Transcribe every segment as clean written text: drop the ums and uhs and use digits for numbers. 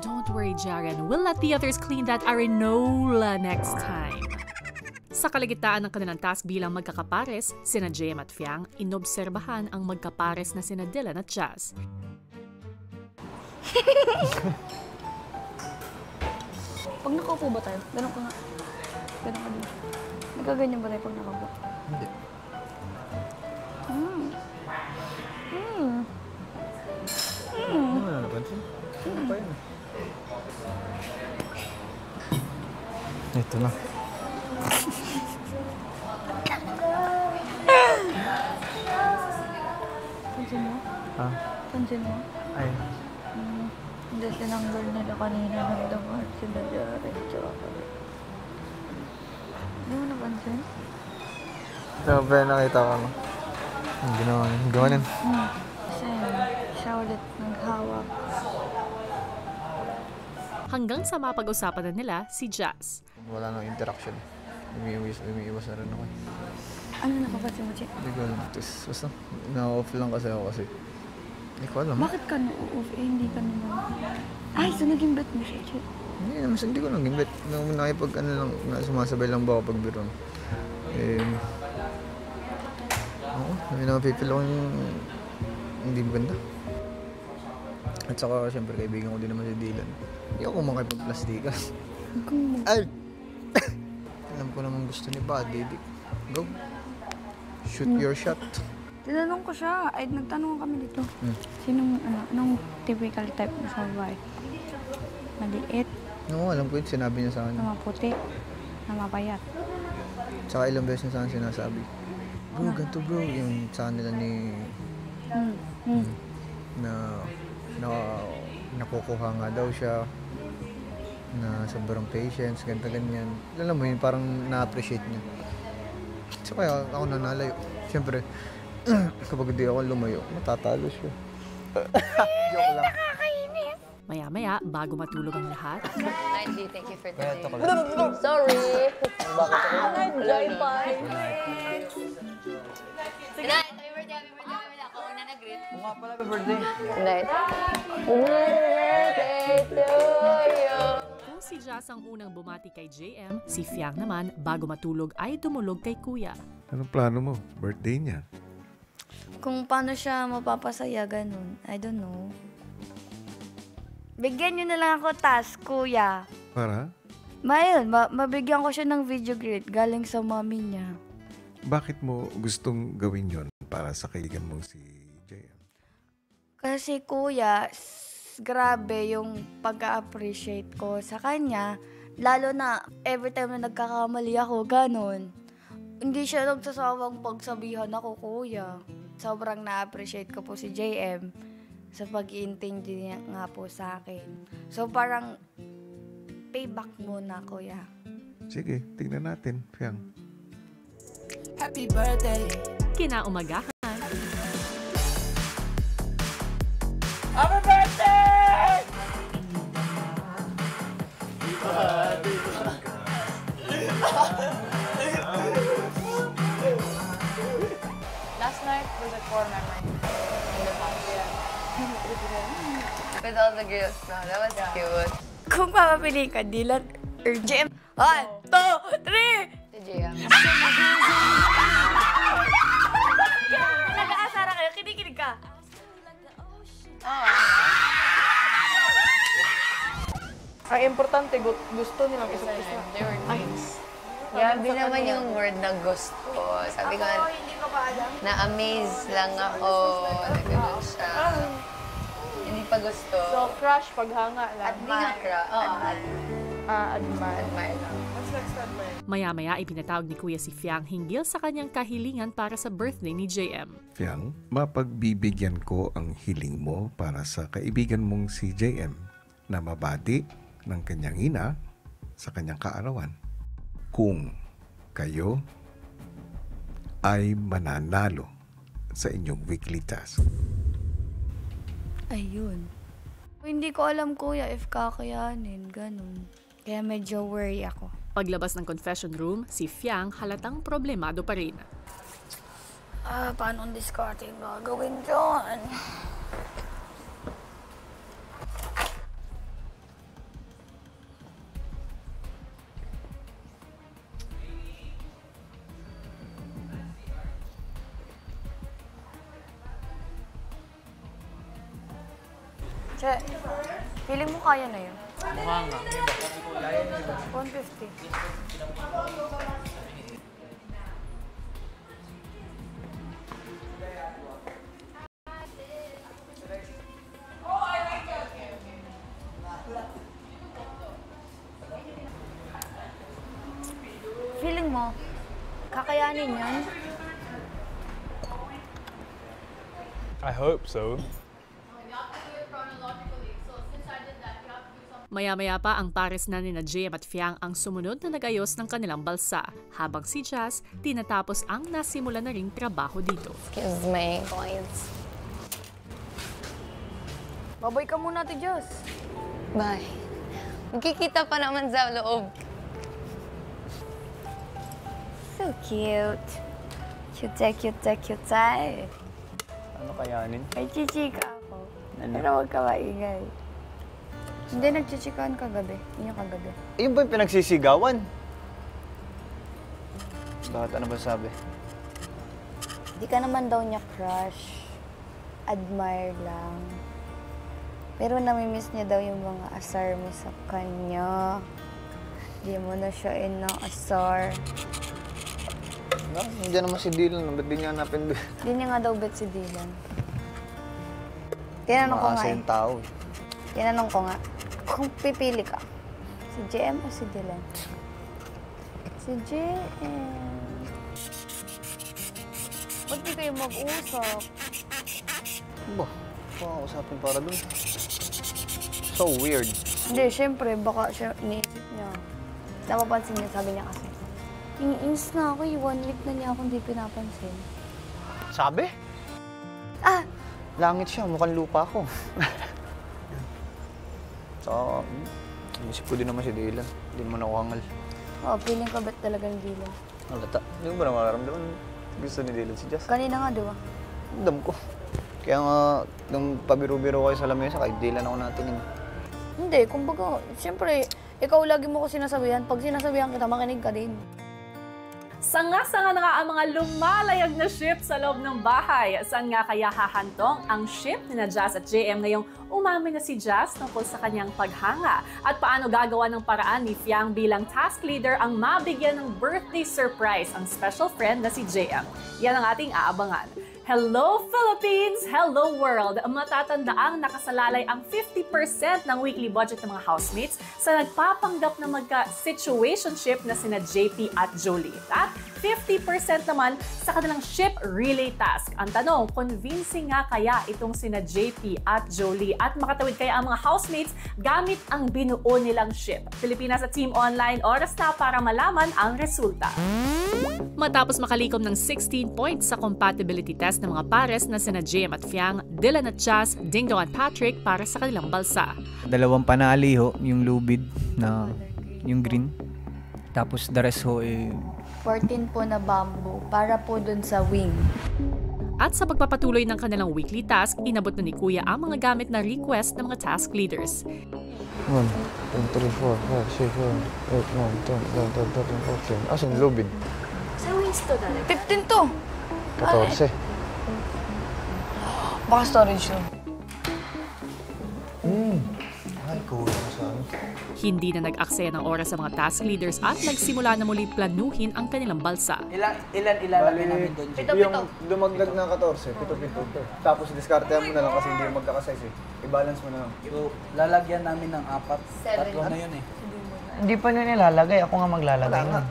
Don't worry, Jaren. We'll let the others clean that arenola next time. Sa kalagitnaan ng kanilang task bilang magkakapares, sina JM at Fiang, inobserbahan ang magkapares na sina Dylan at Jazz. Pag nakaupo ba tayo? Ganun ka nga. Ganun ka din. Nagkaganyan ba tayo pag nakaupo? Hindi. Ano na napansin? Ano pa yun? Ito na. Pansin mo? Ha? Pansin mo? Ay. Hindi tinanggal nila kanina ng damar sila Jaren. Hindi mo napansin? Ito ba nakita ko no? Ang ginawa niya. Gawa niyan. Kasi siya ulit naghawak. Hanggang sa mapag-usapan na nila si Jazz. Wala nang interaction. Umiiwas na rin ako. Ano napapansin mo, Che? Hindi ko alam. Tapos basta na-off lang kasi ako kasi hindi ko alam. Bakit ka na-off? Hindi ka naman. Ay, so naging bet mo siya, Che? Hindi naman, hindi ko nang gimbit. Nakipag ano lang, sumasabay lang ba ako pag biron. Oo, may napipil ako yung hindi maganda. At saka siyempre kaibigan ko din naman si Dylan. Hindi ako makipag-plastikan. Ay! Alam ko naman gusto ni Buddy. Go. Shoot your shot. Tinanong ko siya. Ay, nagtanong kami dito. Anong typical type mo sa babae? Maliit, Oo, alam ko yun. Sinabi niya sa akin. na maputi, na mapayat. Saka ilang beses niya sa akin sinasabi. Bro, ganito bro. Yung sa nila ni... na nakukuha nga daw siya. Na sobrang patience, ganyan. Alam mo yun, parang na-appreciate niya. So kaya ako nanalayo. Siyempre, kapag di ako lumayo, matatalo siya. Joke lang. Maya-maya, bago matulog ang lahat, Andy, thank you for today. Sorry! Enjoy pa! Good night! Happy birthday! Ako una nag-greet. Nga pala, happy birthday. Good night. Happy birthday to you! kung si Jazz ang unang bumati kay JM, si Fiang naman, bago matulog ay dumulog kay Kuya. Anong plano mo? Birthday niya. Kung paano siya mapapasaya, ganun. I don't know. Bigyan niyo na lang ako task, kuya. Para? Mayroon, mabigyan ko siya ng video greet galing sa mommy niya. Bakit mo gustong gawin yon para sa kaibigan mong si JM? Kasi kuya, grabe yung pag-appreciate ko sa kanya. Lalo na every time na nagkakamali ako, ganun. Hindi siya nagsasawang pagsabihan ako, kuya. Sobrang na-appreciate ko po si JM sa pag-iintindi niya nga po sa akin. So parang payback muna, kuya. Sige, tingnan natin, Fiang. Happy birthday. Kinaumagahan, Happy birthday! Last night was a core memory in the house. With all the girls, no, that was cute. Kung papapili ka, Dylan or JM. 1, 2, 3! Si JM. Nag-aasara kayo, kinikinig ka. Ang importante, gusto nilang isa't isa. They were nice. Grabe naman yung word na gusto. Sabi ko, na-amaze lang ako na gano'n siya. Hindi pa gusto. So, crush, paghanga lang. Hindi nga crush. Oo, Admire. admire lang. What's next admire? maya-maya ipinatawag ni Kuya si Fiang hinggil sa kanyang kahilingan para sa birthday ni JM. Fiang, mapagbibigyan ko ang hiling mo para sa kaibigan mong si JM na mabati ng kanyang ina sa kanyang kaarawan. Kung kayo ay mananalo sa inyong weekly task. Ayun. Hindi ko alam, kuya, if kakayanin, ganun. Kaya medyo worry ako. Paglabas ng confession room, si Fiang halatang problemado pa rin. Paano ang discarding gagawin dyan? Che, feeling mo kaya na yun? Mukha nga. 150. Feeling mo, kakayanin yan? I hope so. Maya-maya pa ang pares na nina JM at Fiang ang sumunod na nag-ayos ng kanilang balsa, habang si Jazz tinatapos ang nasimula na ring trabaho dito. Excuse me, points. Babay ka muna, Ate Diyos. Bye. Magkikita pa naman sa loob. So cute. Cute. Ano kayanin? May chichika ako. Pero huwag ka maingay. Hindi, nagchichikahan kagabi. Yun yung kagabi. Yun ba yung pinagsisigawan? Bakit? Ano ba sabi? Di ka naman daw niya crush. Admire lang. Pero namimiss niya daw yung mga asar mo sa kanya. Di mo na siya inaasar. No, hindi naman si Dylan. Ba't di niya hanapin doon? Di niya nga daw bet si Dylan. Tinanong ko nga Makasa yung tao. Tinanong ko nga, kung pipili ka, si JM o si Dylan? Si JM. Ba't di kayo mag-usap? Ba? Usapin para doon. So weird. Hindi, syempre, baka siya iniisip niya. Napapansin niya, sabi niya kasi, iniinis na ako, 1 week na niya akong di pinapansin. Sabi? Ah! Langit siya, mukhang lupa ko. So, inisip ko din naman si Dylan. Hindi mo nakukangal. Oo, feeling ko ba't talaga ni Dylan? Halata. Hindi mo ba nakaramdaman gusto ni Dylan si Jazz? Kanina nga, di ba? Dam ko. Kaya nga, nung pabiro-biro kayo sa lamesa, kahit Dylan ako natingin. Hindi, kumbaga, siyempre, ikaw lagi mo ko sinasabihan. Pag sinasabihan kita, makinig ka din. Sanga-sanga na nga ang mga lumalayag na ship sa loob ng bahay. Saan nga kaya hahantong ang ship ni na Jazz at JM ngayong umamin na si Jazz tungkol sa kanyang paghanga? At paano gagawa ng paraan ni Fiang bilang task leader ang mabigyan ng birthday surprise ang special friend na si JM? Yan ang ating aabangan. Hello Philippines! Hello world! Matatandaang nakasalalay ang 50% ng weekly budget ng mga housemates sa nagpapanggap na magka-situationship na sina JP at Jolie. At 50% naman sa kanilang ship relay task. Ang tanong, convincing nga kaya itong sina JP at Jolie at makatawid kaya ang mga housemates gamit ang binuo nilang ship? Pilipinas at Team Online, oras na para malaman ang resulta. Matapos makalikom ng 16 points sa compatibility test ng mga pares na sina JM at Fiang, Dylan at Jazz, Dingdong at Patrick para sa kanilang balsa. 2 panali ho, yung lubid na yung green. Tapos the rest ho 14 po na bamboo para po dun sa wing. At sa pagpapatuloy ng kanilang weekly task, inabot na ni Kuya ang mga gamit na request ng mga task leaders. 1, 2, 3, 4, 5, 6, 7, 8, 9, 10, 11, 12, 13, 14. Asan lubid? Sa wings to, dali. 15 to! 14. Baka storage yun. Ay, kulang sa amin. Hindi na nag-aksaya ng oras sa mga task leaders at nagsimula na muli planuhin ang kanilang balsa. Ilan ilalagay namin doon? Yung dumagdag na 14, pito-pito to. Tapos diskartehan mo na lang kasi hindi magkakasize eh. I-balance mo na lang. So, lalagyan namin ng 4. 7. 3 na yun eh. Hindi pa nyo nilalagay, ako nga maglalagay nun.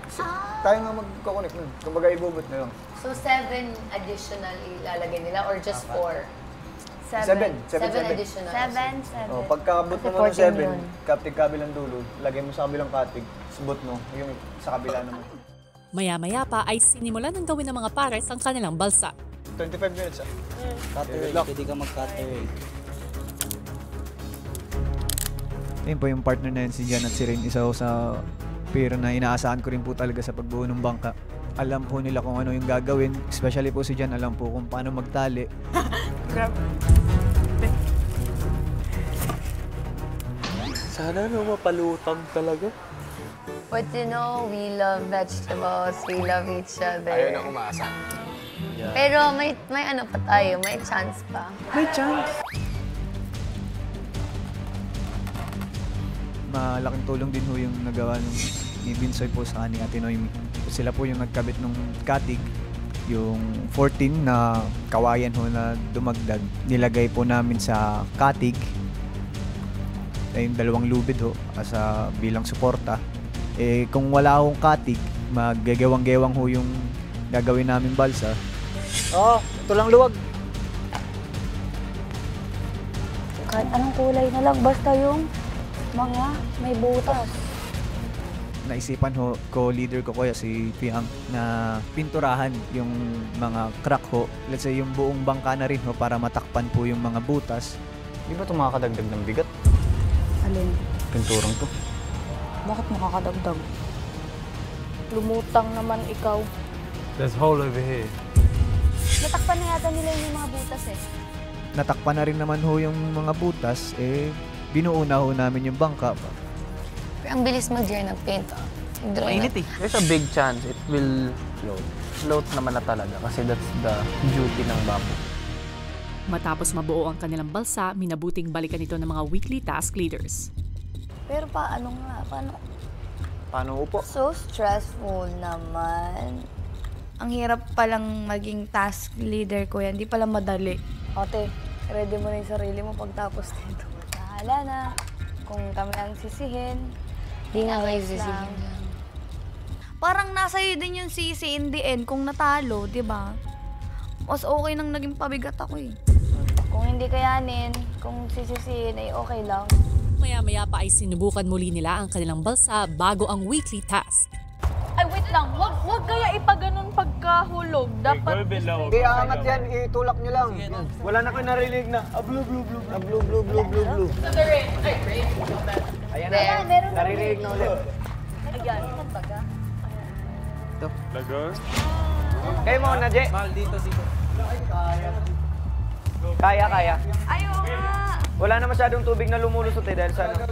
Tayo nga magkoconnect nun. Kumbaga ibubot na lang. So 7 additional ilalagay nila or just 4? 7 additional. 7. Oh, pagkabot Kasi mo ng 14 7, yun. kaptig kabilang dulo, lagay mo sa kabilang katig, subot mo, yung sa kabila naman. Maya-maya pa ay sinimulan ng gawin ng mga pares ang kanilang balsa. 25 minutes ah. Cutter, pwede ka mag-cutter. Ayun po yung partner na yun, si Jan at si Rain, isa ho sa pero na inaasahan ko rin po talaga sa pagbuo ng bangka. Alam po nila kung ano yung gagawin, especially po si Jan, alam po kung paano magtali. Sana mapalutang talaga. But you know, we love vegetables, we love each other. Ayaw na umasa. Pero may ano pa tayo, may chance pa. May chance. malaking tulong din ho yung nagawa ni Binsoy po sa ni Ate Noemi. Sila po yung nagkabit ng katig, yung 14 na kawayan ho na dumagdag. Nilagay po namin sa katig, ay yung 2 lubid ho bilang suporta. Kung wala akong katig, maggagewang-gewang ho yung gagawin namin balsa. Ito lang luwag. Kahit anong kulay na lang, basta yung mga may butas. Naisipan leader ko kuya si Piang na pinturahan yung mga crack ho. Let's say yung buong bangka na rin ho para matakpan po yung mga butas. Di ba ito makakadagdag ng bigat? Alin? Pinturang to. Bakit makakadagdag? Lumutang naman ikaw. There's hole over here. Natakpan na yata nila yung mga butas eh. Natakpan na rin naman ho yung mga butas, binuo na ho namin yung bangka. Pero ang bilis mag-dry ng paint. Mainit eh. There's a big chance it will float. Float naman na talaga kasi that's the duty ng bamboo. Matapos mabuo ang kanilang balsa, minabuting balikan ito ng mga weekly task leaders. Pero paano? Paano po? So stressful naman. Ang hirap palang maging task leader ko yan. Hindi pala madali. Ate, ready mo na yung sarili mo pagtapos nito. Bahala na. Kung kami ang sisihin. Di nga kayo sisihin. Parang nasa iyo din yung sisi in the end kung natalo, di ba? Mas okay nang naging pabigat ako eh. Kung hindi kayanin, kung sisisihin ay okay lang. Maya-maya pa ay sinubukan muli nila ang kanilang balsa bago ang weekly task. Ay, wait lang. Wag kaya ipaganon pagkahulog. Dapat... Iangat yan, itulak nyo lang. Wala na kayo narinig na, blue, blue, blue, blue, blue, blue, blue, blue. Ayan na, naririnig na ulit. Ayan. Ito. Kayo mo na, Je. Mahal dito. Kaya. Ayaw nga. Wala na masyadong tubig na lumulusot dahil sa ano.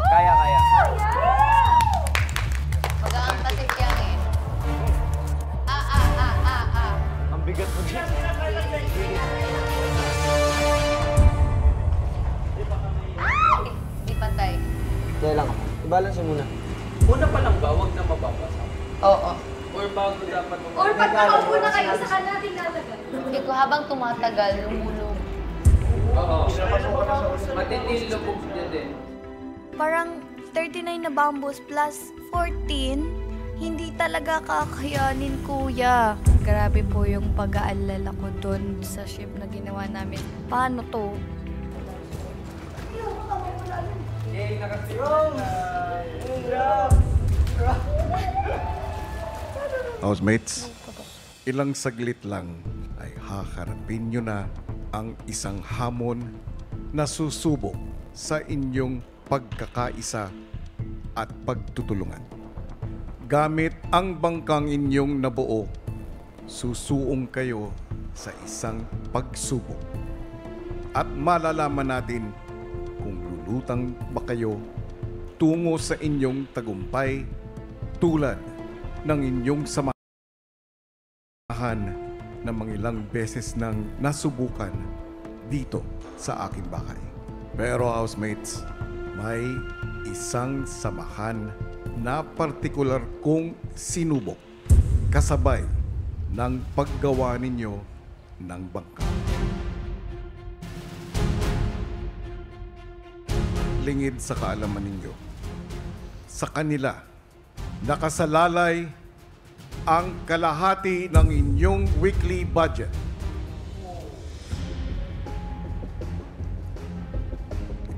Kaya. Mag-aantasik yan eh. Ang bigat mo dyan. Di pantay. Kaya lang ako. I-balance mo muna. Una pa lang ba? Huwag na mababasa. Oo. Or bago dapat mababasa? Or pag nakaupo na kayo sa kanila, tinatagal. Hindi ko habang tumatagal, lumulog. Oo. Matindi yung lubog niya din. Parang 39 na bamboos plus 14, hindi talaga kakayanin, kuya. Grabe po yung pag-aalala ko doon sa ship na ginawa namin. Paano to? Housemates, ilang saglit lang ay haharapin nyo na ang isang hamon na susubok sa inyong pagkakaisa at pagtutulungan. Gamit ang bangkang inyong nabuo, susuong kayo sa isang pagsubok. At malalaman natin kung lulutang ba kayo tungo sa inyong tagumpay tulad ng inyong samahan na mangilang beses nang nasubukan dito sa aking bahay. Pero housemates, may isang samahan na partikular kong sinubok kasabay ng paggawa ninyo ng bangka. Lingid sa kaalaman ninyo, sa kanila nakasalalay ang kalahati ng inyong weekly budget.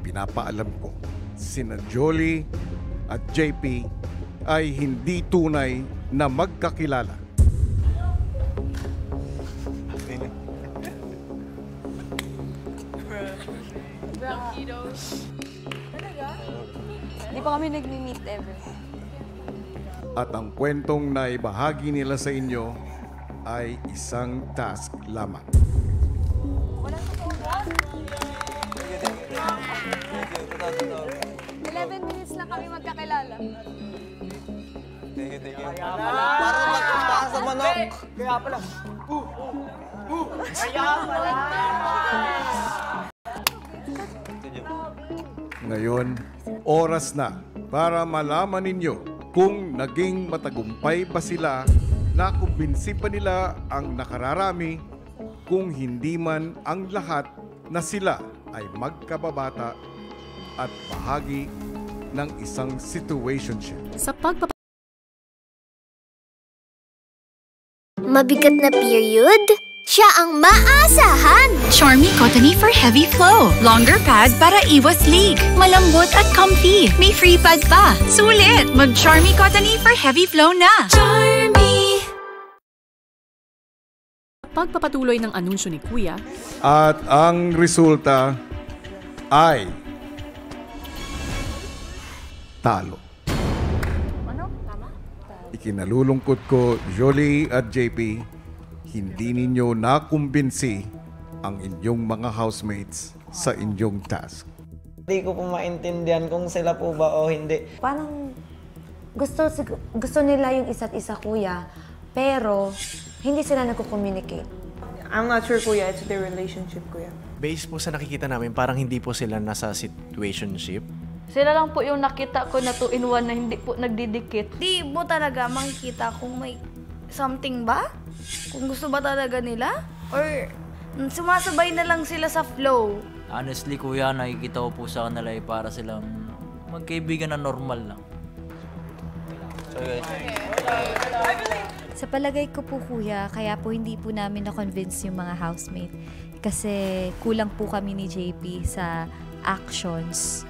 Pinapaalam ko, sina Jolie at JP ay hindi tunay na magkakilala. Di pa kami nagmi-meet ever. At ang kwentong naibahagi nila sa inyo ay isang task lamang. 11 minutes lang kami magkakilala. Para magpunta sa manok. Kaya pala. Ngayon, oras na para malaman ninyo kung naging matagumpay ba sila, nakumbinsi pa nila ang nakararami, kung hindi man ang lahat na sila ay magkababata at bahagi ng isang situationship. Sa Mabigat na period? Siya ang maasahan! Charmy Cottony for heavy flow. Longer pad para iwas leak. Malambot at comfy. May free pad pa. Sulit! Mag-Charmy Cottony for heavy flow na. Charmy! pagpapatuloy ng anunsyo ni Kuya, at ang resulta ay talo. Ikinalulungkot ko, Jolie at JP, hindi ninyo nakumbinsi ang inyong mga housemates sa inyong task. Hindi ko po maintindihan kung sila po ba o hindi. Parang gusto nila yung isa't isa, Kuya, pero hindi sila nagko-communicate. I'm not sure, Kuya. It's their relationship, Kuya. Based po sa nakikita namin, parang hindi po sila nasa situationship. Sila lang po yung nakita ko na 2-in-1 na hindi po nagdidikit. Di mo talaga makikita kung may something ba? Kung gusto ba talaga nila? Or sumasabay na lang sila sa flow? Honestly, Kuya, nakikita ko po sa kanila ay para silang magkaibigan na normal lang. Sa palagay ko po, Kuya, kaya po hindi po namin na-convince yung mga housemate kasi kulang po kami ni JP sa actions.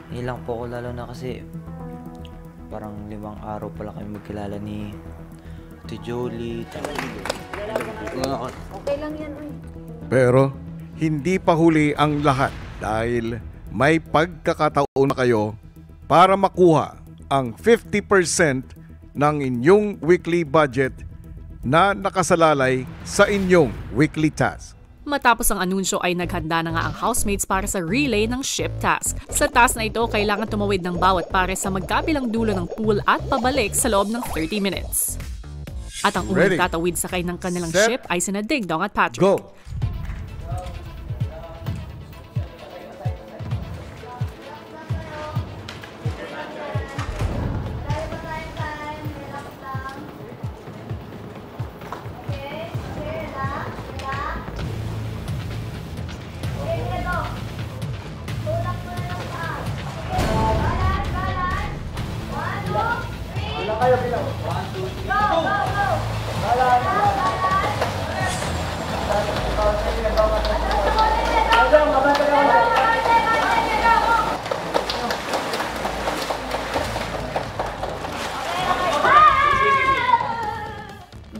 Nilang po ako lalo na kasi parang 5 araw pala kami magkilala ni Ate Jolie. Okay lang yan, uy. Pero hindi pa huli ang lahat dahil may pagkakataon na kayo para makuha ang 50% ng inyong weekly budget na nakasalalay sa inyong weekly task. Matapos ang anunsyo ay naghanda na nga ang housemates para sa relay ng ship task. Sa task na ito, kailangan tumawid ng bawat pare sa magkabilang dulo ng pool at pabalik sa loob ng 30 minutes. At ang unang tatawid sakay ng kanilang ship ay sina Ding Dong at Patrick. Go!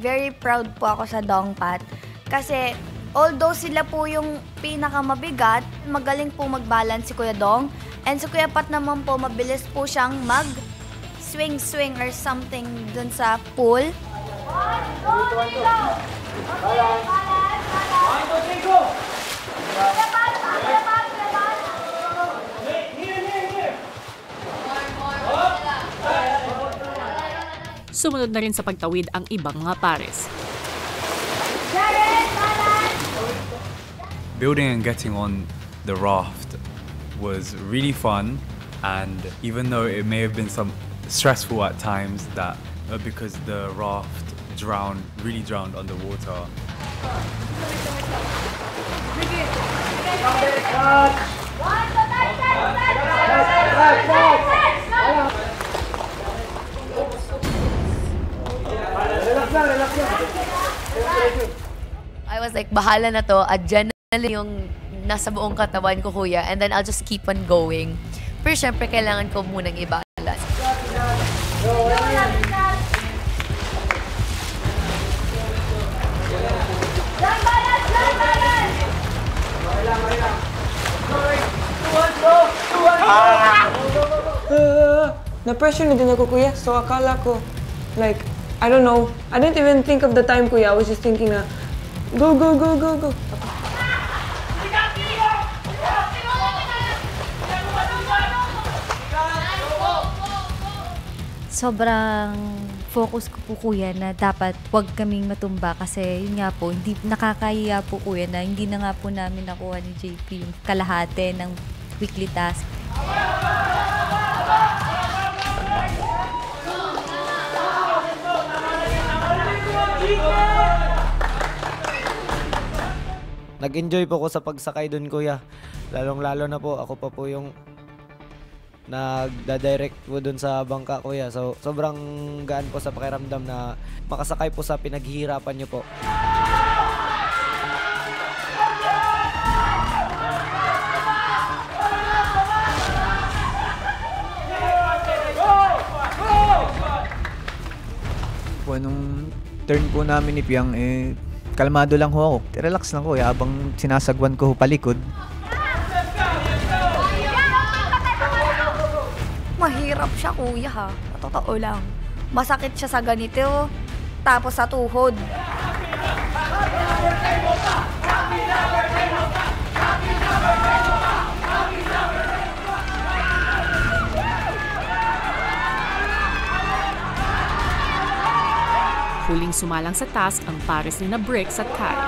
Very proud po ako sa Dongpat kasi although sila po yung pinakamabigat, magaling po mag-balance si Kuya Dong, and si Kuya Pat naman po mabilis po siyang mag-swing or something dun sa pool. 1, 2, 3, go! Balance! 1, 2, 3, go! Sumunod na rin sa pagtawid ang ibang mga pares. Building and getting on the raft was really fun, and even though it may have been some stressful at times that because the raft really drowned underwater. I was like, bahala na to, adrenaline yung nasa buong katawan ko, Kuya, and then I'll just keep on going. Pero syempre, kailangan ko munang i-balance. Na-pressure na din ako, Kuya. So akala ko, like, I don't know. I didn't even think of the time, Kuya. I was just thinking na, go, go, go, go, go. Sobrang focus ko po, Kuya, na dapat huwag kaming matumba kasi yun nga po, hindi nakakahiya po, Kuya, na hindi na nga po namin nakuha ni JP yung kalahati ng weekly task. Nag-enjoy po ko sa pagsakay dun, kuya. Lalong-lalo na po, ako pa po yung nagda-direct po dun sa bangka, kuya. So, sobrang gaan po sa pakiramdam na makasakay po sa pinaghihirapan nyo po. Po, nung turn po namin ni Piang, kalmado lang ho ako. Relax lang ko, habang sinasagwan ko ho palikod. Mahirap siya, kuya, ha. Totoo lang. Masakit siya sa ganito, tapos sa tuhod. Huling sumalang sa task ang pares ni na Bricks at Kai.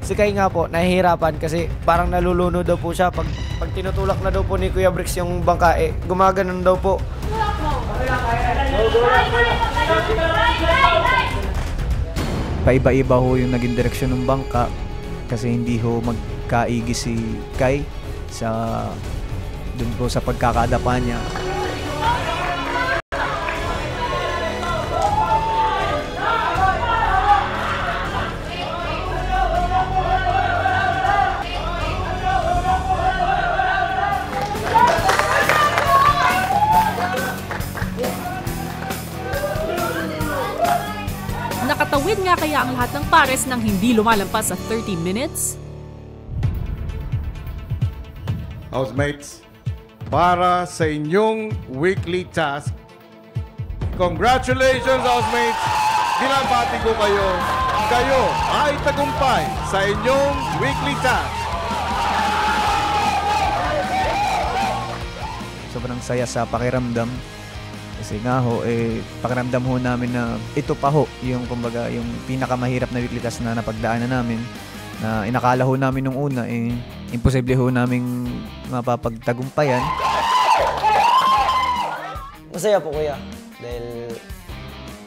Si Kai nga po, nahihirapan kasi parang naluluno daw po siya. Pag tinutulak na daw po ni Kuya Bricks yung bangka, gumaganon daw po. Paiba-iba ho yung naging direksyon ng bangka kasi hindi ho magkaigi si Kai sa dun po sa pagkakadapa niya. Nakatawid nga kaya ang lahat ng pares nang hindi lumalampas sa 30 minutes? Housemates, para sa inyong weekly task, congratulations, housemates! Binabati ko kayo. Kayo ay tagumpay sa inyong weekly task. Sobrang saya sa pakiramdam. Kasi nga ho, pakiramdam ho namin na ito pa ho, yung kumbaga, yung pinakamahirap na weekly task na napagdaanan namin. Na inakala ho namin nung una, imposible ho namin mapapagtagumpayan. Masaya po, kuya. Dahil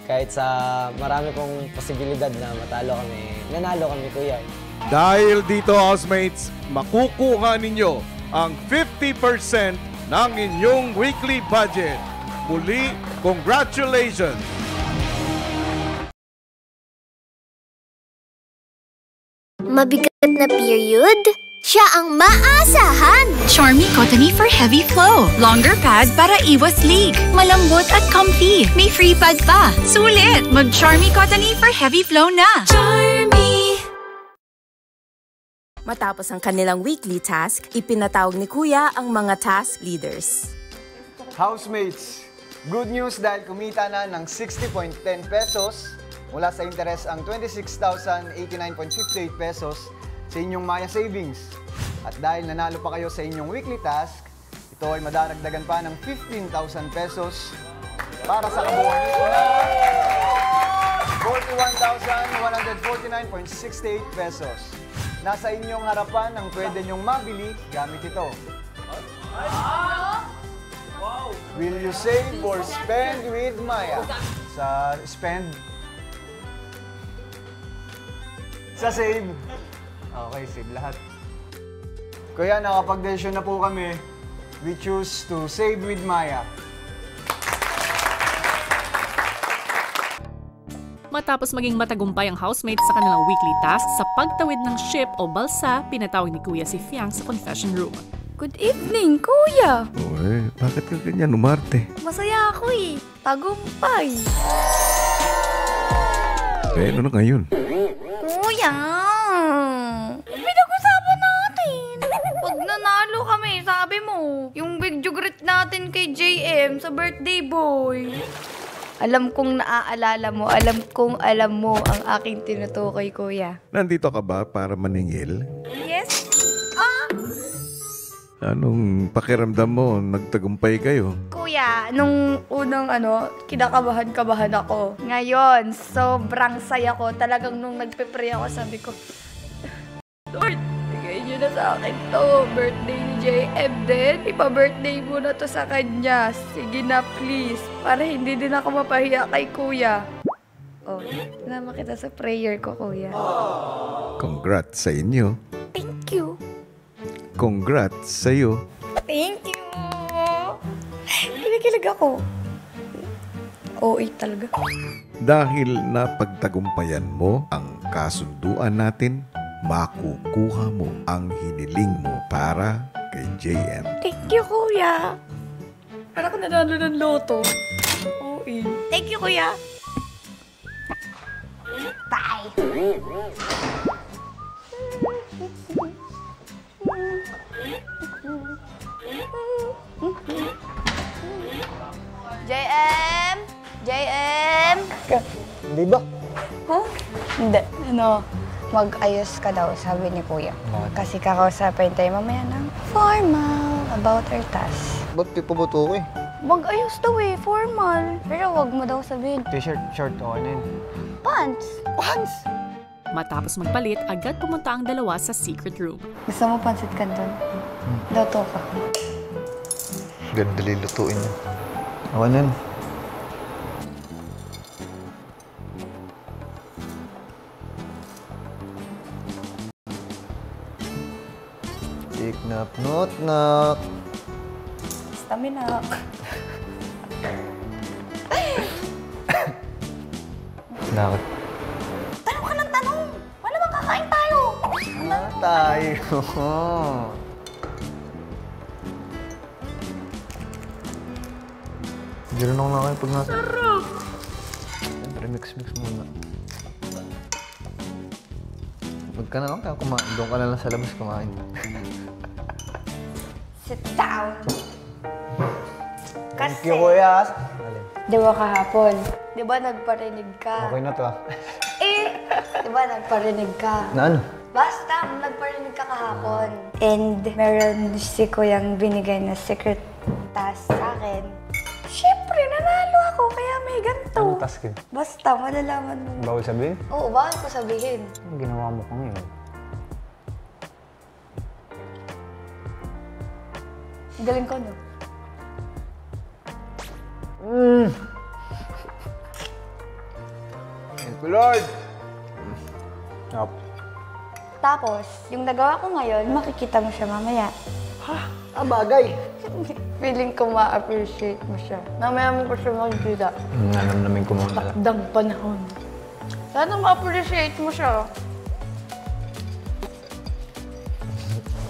kahit sa marami pong posibilidad na matalo kami, nanalo kami, kuya. Dahil dito, housemates, makukuha ninyo ang 50% ng inyong weekly budget. Muli, congratulations! Mabigat na period? Siya ang maasahan! Charmy Cottony for heavy flow. Longer pad para iwas leak. Malambot at comfy. May free pad pa. Sulit! Mag-Charmy Cottony for heavy flow na. Charmy! Matapos ang kanilang weekly task, ipinatawag ni Kuya ang mga task leaders. Housemates, good news dahil kumita na ng 60.10 pesos mula sa interes ang 26,089.58 pesos sa inyong Maya Savings. At dahil nanalo pa kayo sa inyong weekly task, ito ay madaragdagan pa ng 15,000 pesos para sa kabuuan nito na 41,149.68 pesos. Nasa inyong harapan ang pwede nyong mabili gamit ito. Will you save or spend with Maya? Sa spend. Sa save. Okay, save lahat. Kaya nakapag-desisyon na po kami. We choose to save with Maya. Matapos maging matagumpay ang housemates sa kanilang weekly task sa pagtawid ng ship o balsa, pinatawag ni Kuya si Fiang sa confession room. Good evening, Kuya! Uy, bakit ka ganyan umarte? Masaya ako eh. Tagumpay. Pero na ngayon? Kuya! Pinag-usapan natin. Pag nanalo kami, sabi mo, yung video greet natin kay JM sa birthday boy. Alam kong naaalala mo, alam kong alam mo ang aking tinutukoy, kuya. Nandito ka ba para maningil? Yes. Anong pakiramdam mo? Nagtagumpay kayo? Kuya, nung unang kinakabahan-kabahan ako. Ngayon, sobrang saya ko. Talagang nung nagpe-pray ako, sabi ko, Lord, bigay niyo na sa akin to. Birthday ni JM din. Ipa-birthday mo na to sa kanya. Sige na, please. Para hindi din ako mapahiya kay kuya. Oh, sinama kita sa prayer ko, kuya. Congrats sa inyo. Thank you. Congrats sa'yo. Thank you. Kinikilig ako. OA talaga. Dahil napagtagumpayan mo ang kasunduan natin, makukuha mo ang hiniling mo para kay JM. Thank you, kuya. Parang ako nanalo ng loto. OA. Thank you, kuya. Bye. JM? JM? Hindi ba? Huh? Hindi. Mag-ayos ka daw, sabi ni kuya. Kasi kakausapin tayo mamaya ng formal about our task. Ba't di pa ba ito okay? Mag-ayos daw formal. Pero wag mo daw sabihin. T-shirt, short, okay na yun. Pants! Pants! Matapos magpalit, agad pumunta ang dalawa sa secret room. Gusto mo pansit canton? Luto ka. Ganda lutuin niya. Ako nun. Tik knock, knock, knock. Stamina. Nakot. Tanong ka ng tanong! Wala bang kakain tayo? Tayo. Diyan ako na kayo pag nasa. Sarap! Siyempre, mix-mix muna. Huwag ka na lang kaya kumain. Doon ka na lang sa labas kumain. Sit down. Kasi, Thank you, kuya. di ba kahapon? Di ba nagparinig ka? Okay na to ah. Di ba nagparinig ka? Na ano? Basta, nagparinig ka kahapon. And meron si kuyang binigay na secret task sa akin. Siyempre, nanalo ako, kaya may ganito. Anong task yun? Basta, malalaman mo. Bawal sabihin? Oo, bawal ko sabihin. Anong ginawa mo ko ngayon? Galing ko, no? Thank you, Lord! Up. Tapos, yung nagawa ko ngayon, makikita mo siya mamaya. Ah, bagay! Feeling ko ma-appreciate mo siya. Mamaya mo ko siya magkita. Nanamnamin ko muna lang. Takdang panahon. Sana ma-appreciate mo siya.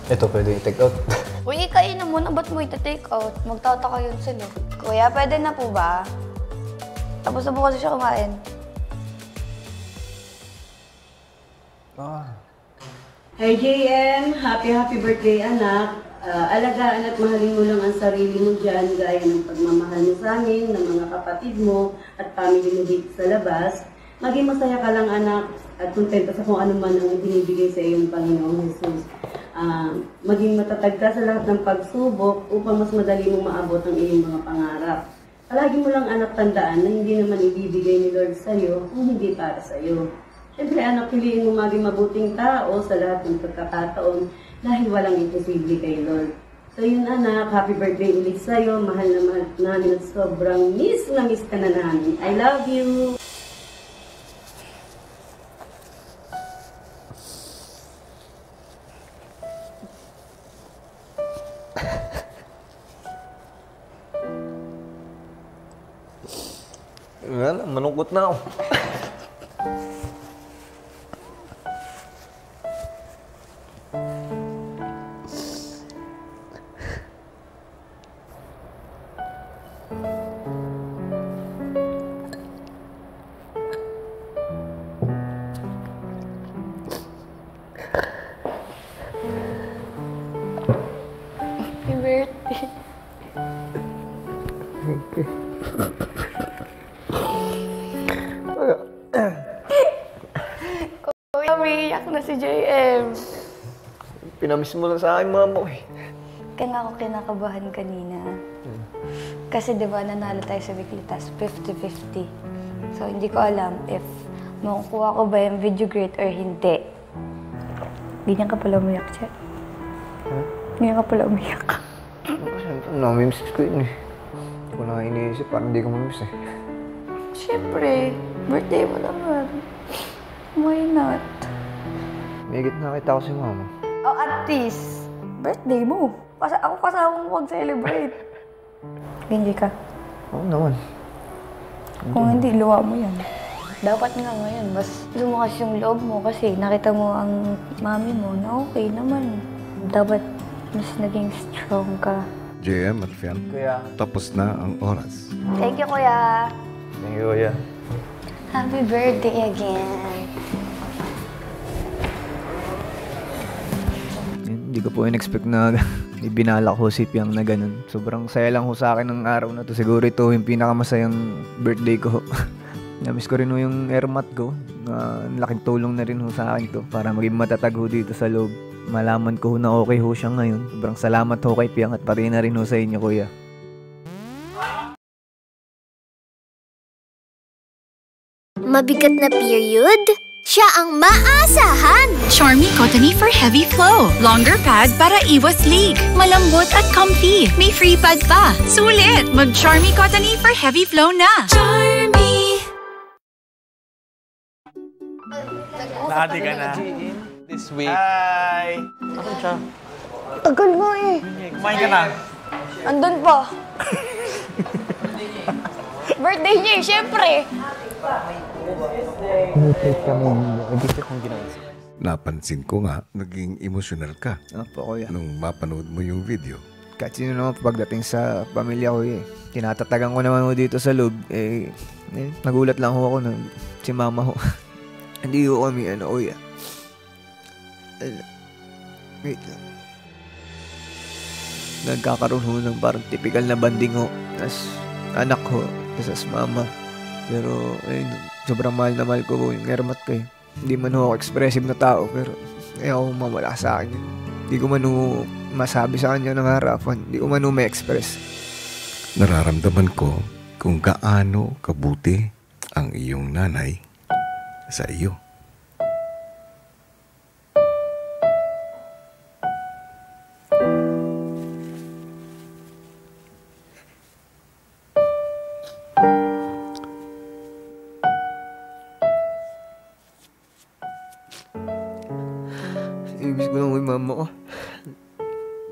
Ito pwede i-take out. Uy, ikain na muna. Ba't mo ita-take out? Magtataka yun sila. Kuya, pwede na po ba? Tapos na po kasi siya kumain. Hi JM! Happy birthday anak! Alagaan at mahalin mo lang ang sarili mo dyan gaya ng pagmamahal mo sa amin, ng mga kapatid mo at family mo dito sa labas. Maging masaya ka lang anak at kontento sa kung ano man ang binibigay sa iyong Panginoong Jesus. Maging matatag ka sa lahat ng pagsubok upang mas madali mong maabot ang iyong mga pangarap. Palagi mo lang anak tandaan na hindi naman ibibigay ni Lord sa iyo kung hindi para sa iyo. Siyempre anak, piliin mo maging mabuting tao sa lahat ng pagkakataon dahil walang imposible kay Lord. So yun anak, happy birthday ulit sa iyo. Mahal na mahal namin at sobrang miss ka na namin. I love you! Wala, malungkot na ako. Happy birthday. Thank you. JM. Pinamiss mo lang sa akin, mama ko eh. Kaya nga ako kinakabahan kanina. Kasi di ba nanalo tayo sa weekly task, 50-50. So hindi ko alam if makukuha ko ba yung video grade or hindi. Ganyan ka pala umiyak, Chet. Ganyan ka pala umiyak. Namimiss ko yun eh. Hindi ko na iniisip, parang hindi ko mamimiss eh. Siyempre, birthday mo naman. Why not? May nakita ko si mama. Oh, at least, birthday mo. Kasi ako kasama mo mag-celebrate. Enjoy ka? Oo naman. Kung hindi, luwa mo yan. Dapat nga ngayon, mas lumakas yung loob mo kasi nakita mo ang mami mo na okay naman. Dapat mas naging strong ka. JM at Fian, Kuya. tapos na ang oras. Thank you, Kuya. Thank you, Kuya. Happy birthday again. Hindi ko po in-expect na ibinala ko si Piang na ganun. Sobrang saya lang ho sa akin ng araw na to. Siguro ito yung pinakamasayang birthday ko. Namiss ko rin ho yung airmat ko. Laking tulong na rin ho sa akin to para maging matatag ho dito sa loob. Malaman ko ho na okay ho siya ngayon. Sobrang salamat ho kay Piang at pati na rin ho sa inyo, Kuya. Mabigat na period? Siya ang maasahan! Charmy Cottony for heavy flow. Longer pad para iwas leak. Malambot at comfy. May free pad pa. Sulit! Mag-Charmy Cottony for heavy flow na. Charmy! Nahati ka na. This week. Hi! Ano siya? Tagal nga eh. Kumain ka na. Andun pa. Birthday niya eh, syempre. Napansin ko nga, naging emotional ka. Opo, Kuya. Nung mapanood mo yung video. Kahit sino naman pagdating sa pamilya ko eh. Tinatatagan ko naman ho dito sa loob. Nagulat lang ho ako na si mama ho. Hindi ho kami, Kuya. Wait lang. Nagkakaroon ho ng parang typical na banding ho. As anak ho, as mama. Pero, sobrang mahal na mahal ko ho yung airmat ko eh. Hindi man ho ako expressive na tao, pero ayaw ko mawala sa akin yun. Hindi ko man ho masabi sa kanya ng harapan. Hindi ko man ho ma-express. Nararamdaman ko kung gaano kabuti ang iyong nanay sa iyo. Ibig ko lang yung mama ko.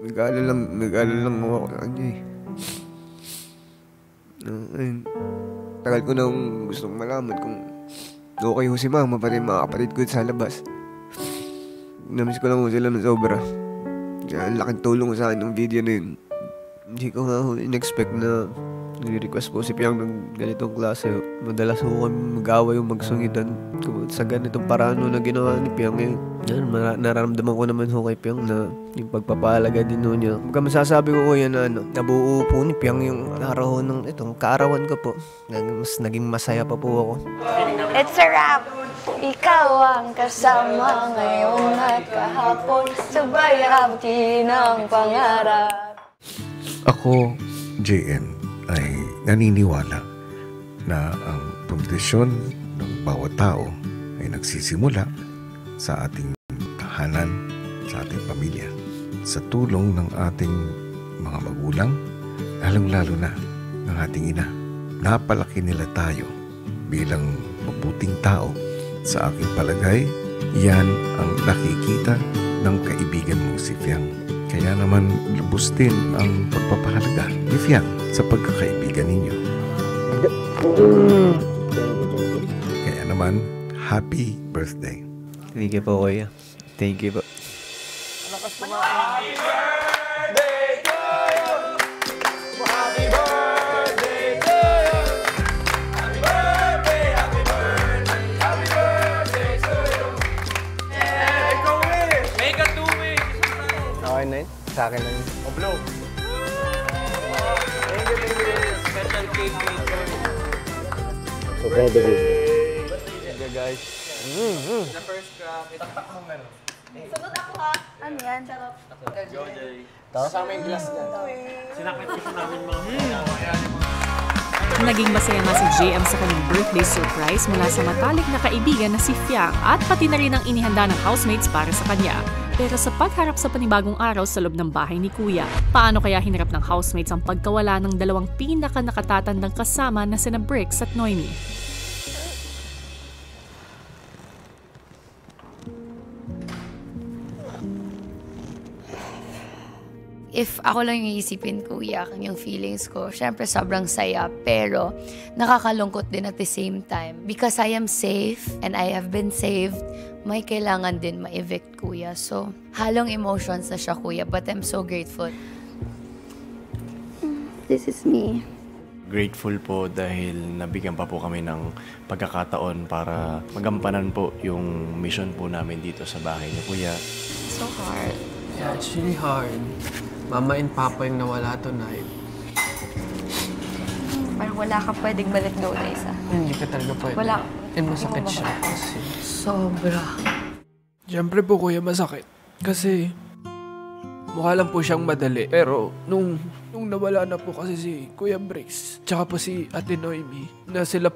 Nag-aalala lang ako sa kanya eh. Tagal ko na gustong malaman kung okay ho si mama pati mga kapatid ko sa labas. Namiss ko lang ho sila ng sobra. Kaya ang laking tulong sa akin ng video na yun. Hindi ko nga ho in-expect na nire-request po si Piang ng ganitong klase. Madalas ho kami mag-away o magsungitan sa ganitong paraan na ginawa ni Piang eh. Yan, nararamdaman ko naman ho kay Piang na yung pagpapahalaga din ho niya. Magka masasabi ko Kuya na nabuo po ni Piang yung araw ng itong kaarawan ko po. Mas naging masaya pa po ako. It's a wrap! Ikaw ang kasama ngayon at kahapon. Sabay abdi ng pangarap. Ako, JM, ay naniniwala na ang pundasyon ng bawat tao ay nagsisimula sa ating tahanan, sa ating pamilya. Sa tulong ng ating mga magulang, lalong-lalo na ng ating ina. Napalaki nila tayo bilang mabuting tao. Sa aking palagay, yan ang nakikita ng kaibigan mong si Fiang. Kaya naman lubos din ang pagpapahalaga ni Fiang sa pagkakaibigan ninyo. Kaya naman, happy birthday. Thank you po, Kuya. Thank you po. Happy birthday to you! Happy birthday to you! Happy birthday, happy birthday, happy birthday to you! Yeah, ikaw eh! Make a 2 weeks! Okay na yun? Sa akin na yun. Oblo! Thank you. Special cake made for you. So proud of you. Thank you, guys. The first itaktak mo meron. Sunod ako ha. Ano yan? Charot. Kasama yung glass niya. Sinakripisyo namin mga Naging masaya nga si JM sa kanyang birthday surprise mula sa matalik na kaibigan na si Fiang at pati na rin ang inihanda ng housemates para sa kanya. Pero sa pagharap sa panibagong araw sa loob ng bahay ni Kuya, paano kaya hinarap ng housemates ang pagkawala ng dalawang pinaka-nakatatandang kasama na sina Bricks at Noemi? If ako lang yung iisipin, Kuya, yung feelings ko, syempre sobrang saya, pero nakakalungkot din at the same time. Because I am safe and I have been saved, may kailangan din ma-evict, Kuya. So, halong emotions na siya, Kuya, but I'm so grateful. This is me. Grateful po dahil nabigyan pa po kami ng pagkakataon para magampanan po yung mission po namin dito sa bahay ni Kuya. So hard. Yeah, it's really hard. Mama and Papa yung nawala tonight. Parang wala ka pwedeng balik doon na isa. Hindi ka talaga pwede. Wala. And masakit siya kasi. Sobra. Siyempre po, Kuya, masakit. Kasi mukha lang po siyang madali. Pero nung nawala na po kasi si Kuya Bricks, tsaka po si Ate Noemi, na sila